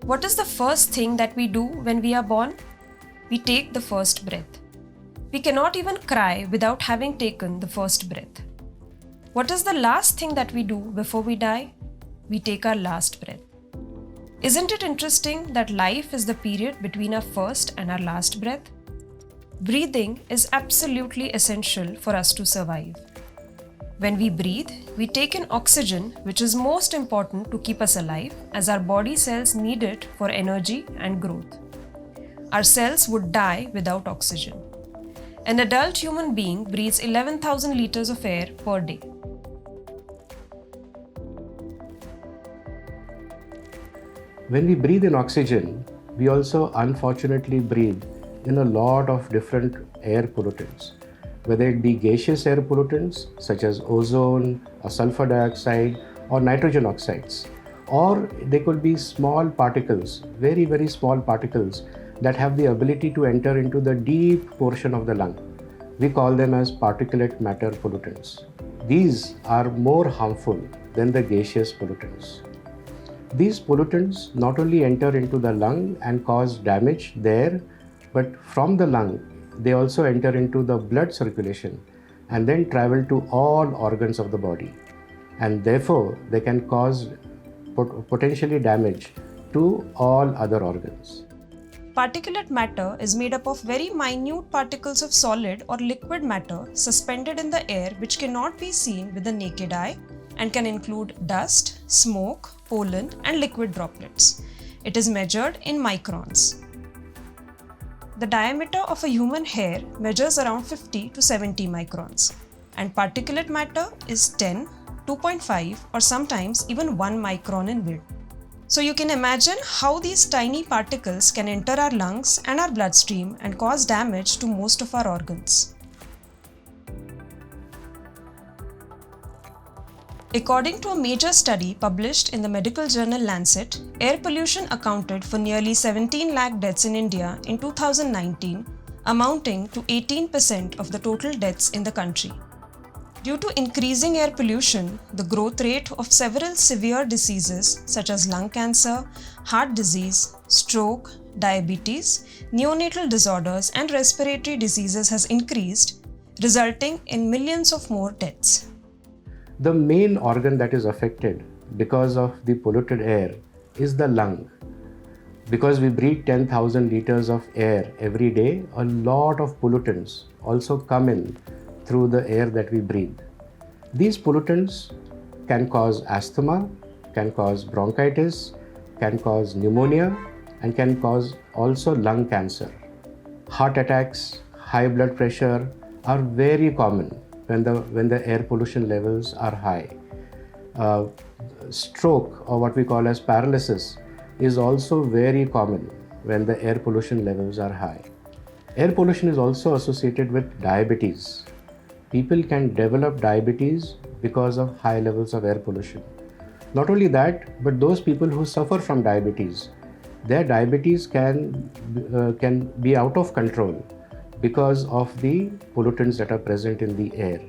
What is the first thing that we do when we are born? We take the first breath. We cannot even cry without having taken the first breath. What is the last thing that we do before we die? We take our last breath. Isn't it interesting that life is the period between our first and our last breath? Breathing is absolutely essential for us to survive. When we breathe, we take in oxygen, which is most important to keep us alive, as our body cells need it for energy and growth. Our cells would die without oxygen. An adult human being breathes 11,000 liters of air per day. When we breathe in oxygen, we also unfortunately breathe in a lot of different air pollutants, whether it be gaseous air pollutants such as ozone or sulfur dioxide or nitrogen oxides, or they could be small particles, very, very small particles that have the ability to enter into the deep portion of the lung. We call them as particulate matter pollutants. These are more harmful than the gaseous pollutants. These pollutants not only enter into the lung and cause damage there, but from the lung, they also enter into the blood circulation and then travel to all organs of the body. And therefore, they can cause potentially damage to all other organs. Particulate matter is made up of very minute particles of solid or liquid matter suspended in the air which cannot be seen with the naked eye and can include dust, smoke, pollen, and liquid droplets. It is measured in microns. The diameter of a human hair measures around 50 to 70 microns, and particulate matter is 10, 2.5, or sometimes even 1 micron in width. So you can imagine how these tiny particles can enter our lungs and our bloodstream and cause damage to most of our organs. According to a major study published in the medical journal Lancet, air pollution accounted for nearly 17 lakh deaths in India in 2019, amounting to 18% of the total deaths in the country. Due to increasing air pollution, the growth rate of several severe diseases such as lung cancer, heart disease, stroke, diabetes, neonatal disorders, and respiratory diseases has increased, resulting in millions of more deaths. The main organ that is affected because of the polluted air is the lung. Because we breathe 10,000 liters of air every day, a lot of pollutants also come in through the air that we breathe. These pollutants can cause asthma, can cause bronchitis, can cause pneumonia, and can cause also lung cancer. Heart attacks, high blood pressure are very common when the air pollution levels are high. Stroke, or what we call as paralysis, is also very common when the air pollution levels are high. Air pollution is also associated with diabetes. People can develop diabetes because of high levels of air pollution. Not only that, but those people who suffer from diabetes, their diabetes can be out of control because of the pollutants that are present in the air.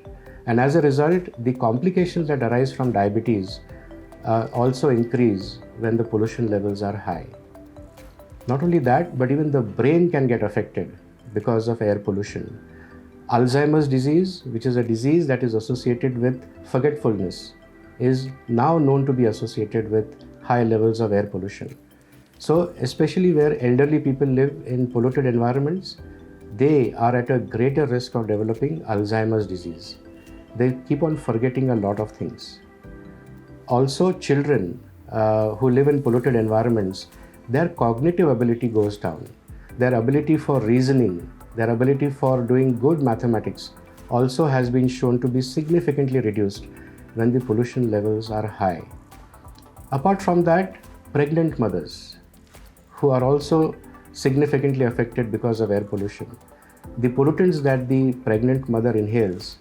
And as a result, the complications that arise from diabetes also increase when the pollution levels are high. Not only that, but even the brain can get affected because of air pollution. Alzheimer's disease, which is a disease that is associated with forgetfulness, is now known to be associated with high levels of air pollution. So, especially where elderly people live in polluted environments, they are at a greater risk of developing Alzheimer's disease. They keep on forgetting a lot of things. Also, children who live in polluted environments, their cognitive ability goes down. Their ability for reasoning, their ability for doing good mathematics also has been shown to be significantly reduced when the pollution levels are high. Apart from that, pregnant mothers who are also significantly affected because of air pollution. The pollutants that the pregnant mother inhales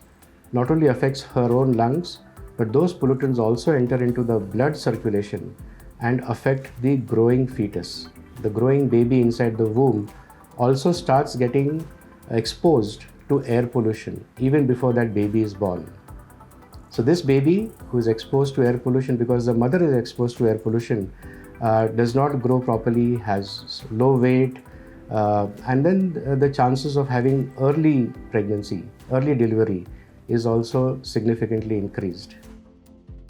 not only affects her own lungs, but those pollutants also enter into the blood circulation and affect the growing fetus. The growing baby inside the womb also starts getting exposed to air pollution even before that baby is born. So this baby who is exposed to air pollution, because the mother is exposed to air pollution, does not grow properly, has low weight, and then the chances of having early pregnancy, early delivery is also significantly increased.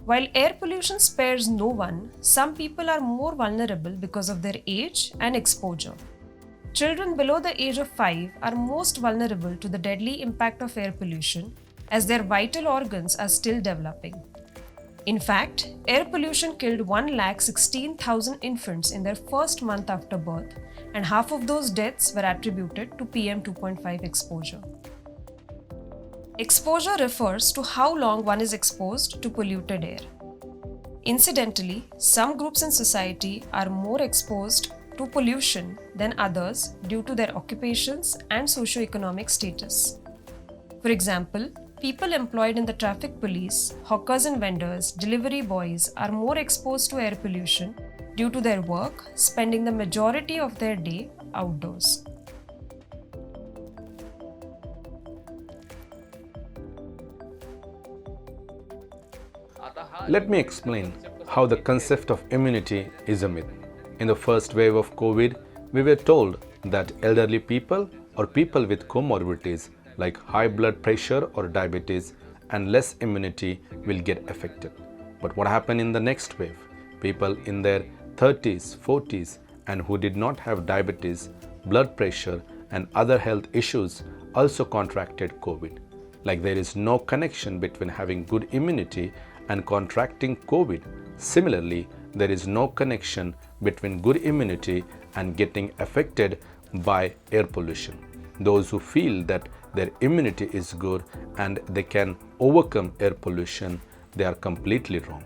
While air pollution spares no one, some people are more vulnerable because of their age and exposure. Children below the age of 5 are most vulnerable to the deadly impact of air pollution as their vital organs are still developing. In fact, air pollution killed 116,000 infants in their first month after birth, and half of those deaths were attributed to PM 2.5 exposure. Exposure refers to how long one is exposed to polluted air. Incidentally, some groups in society are more exposed to pollution than others due to their occupations and socio-economic status. For example, people employed in the traffic police, hawkers and vendors, delivery boys are more exposed to air pollution due to their work, spending the majority of their day outdoors. Let me explain how the concept of immunity is a myth. In the first wave of COVID, we were told that elderly people or people with comorbidities like high blood pressure or diabetes and less immunity will get affected. But what happened in the next wave? People in their 30s, 40s and who did not have diabetes, blood pressure and other health issues also contracted COVID. Like there is no connection between having good immunity and contracting COVID. Similarly, there is no connection between good immunity and getting affected by air pollution. Those who feel that their immunity is good and they can overcome air pollution, they are completely wrong.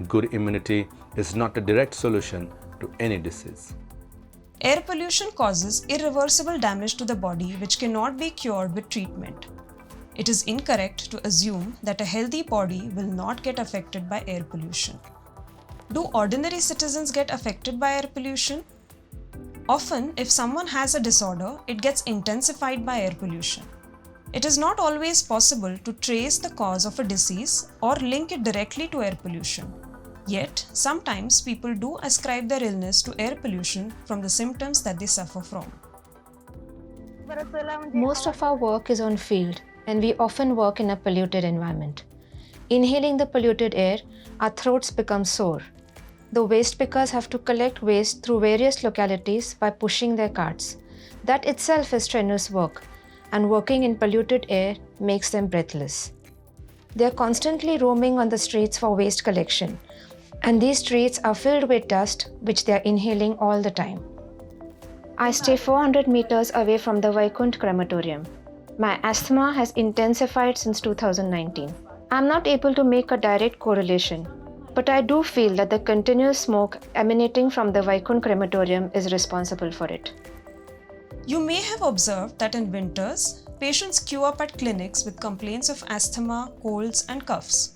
Good immunity is not a direct solution to any disease. Air pollution causes irreversible damage to the body which cannot be cured with treatment. It is incorrect to assume that a healthy body will not get affected by air pollution. Do ordinary citizens get affected by air pollution? Often, if someone has a disorder, it gets intensified by air pollution. It is not always possible to trace the cause of a disease or link it directly to air pollution. Yet, sometimes people do ascribe their illness to air pollution from the symptoms that they suffer from. Most of our work is on field, and we often work in a polluted environment. Inhaling the polluted air, our throats become sore. The waste pickers have to collect waste through various localities by pushing their carts. That itself is strenuous work, and working in polluted air makes them breathless. They are constantly roaming on the streets for waste collection, and these streets are filled with dust which they are inhaling all the time. I stay 400 meters away from the Vaikunth crematorium. My asthma has intensified since 2019. I'm not able to make a direct correlation, but I do feel that the continuous smoke emanating from the Vaikunth crematorium is responsible for it. You may have observed that in winters, patients queue up at clinics with complaints of asthma, colds, and coughs.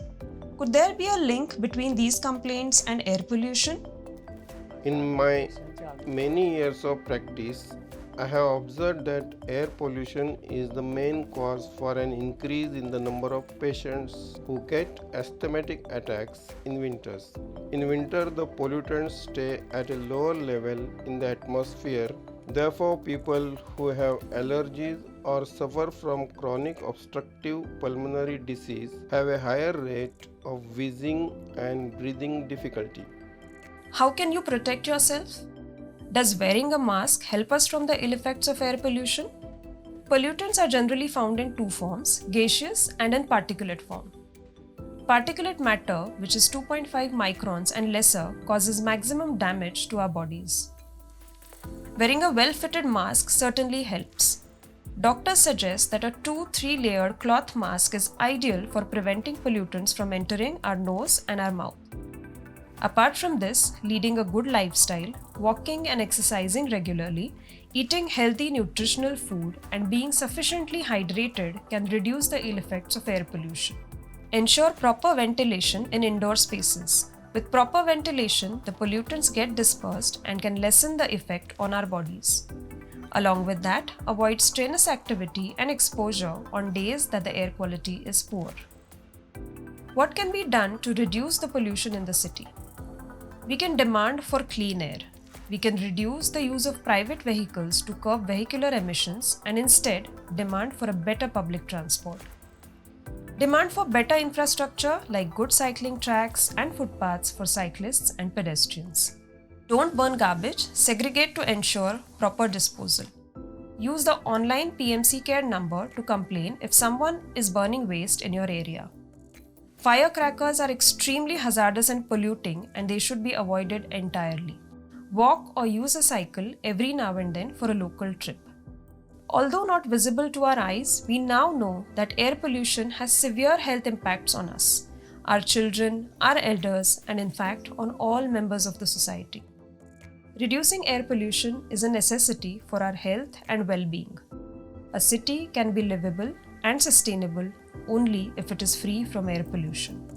Could there be a link between these complaints and air pollution? In my many years of practice, I have observed that air pollution is the main cause for an increase in the number of patients who get asthmatic attacks in winters. In winter, the pollutants stay at a lower level in the atmosphere. Therefore, people who have allergies or suffer from chronic obstructive pulmonary disease have a higher rate of wheezing and breathing difficulty. How can you protect yourself? Does wearing a mask help us from the ill effects of air pollution? Pollutants are generally found in two forms, gaseous and in particulate form. Particulate matter, which is 2.5 microns and lesser, causes maximum damage to our bodies. Wearing a well-fitted mask certainly helps. Doctors suggest that a 2-3 layered cloth mask is ideal for preventing pollutants from entering our nose and our mouth. Apart from this, leading a good lifestyle, walking and exercising regularly, eating healthy nutritional food, and being sufficiently hydrated can reduce the ill effects of air pollution. Ensure proper ventilation in indoor spaces. With proper ventilation, the pollutants get dispersed and can lessen the effect on our bodies. Along with that, avoid strenuous activity and exposure on days that the air quality is poor. What can be done to reduce the pollution in the city? We can demand for clean air. We can reduce the use of private vehicles to curb vehicular emissions and instead demand for a better public transport. Demand for better infrastructure like good cycling tracks and footpaths for cyclists and pedestrians. Don't burn garbage, segregate to ensure proper disposal. Use the online PMC Care number to complain if someone is burning waste in your area. Firecrackers are extremely hazardous and polluting and they should be avoided entirely. Walk or use a cycle every now and then for a local trip. Although not visible to our eyes, we now know that air pollution has severe health impacts on us, our children, our elders, and in fact on all members of the society. Reducing air pollution is a necessity for our health and well-being. A city can be livable and sustainable only if it is free from air pollution.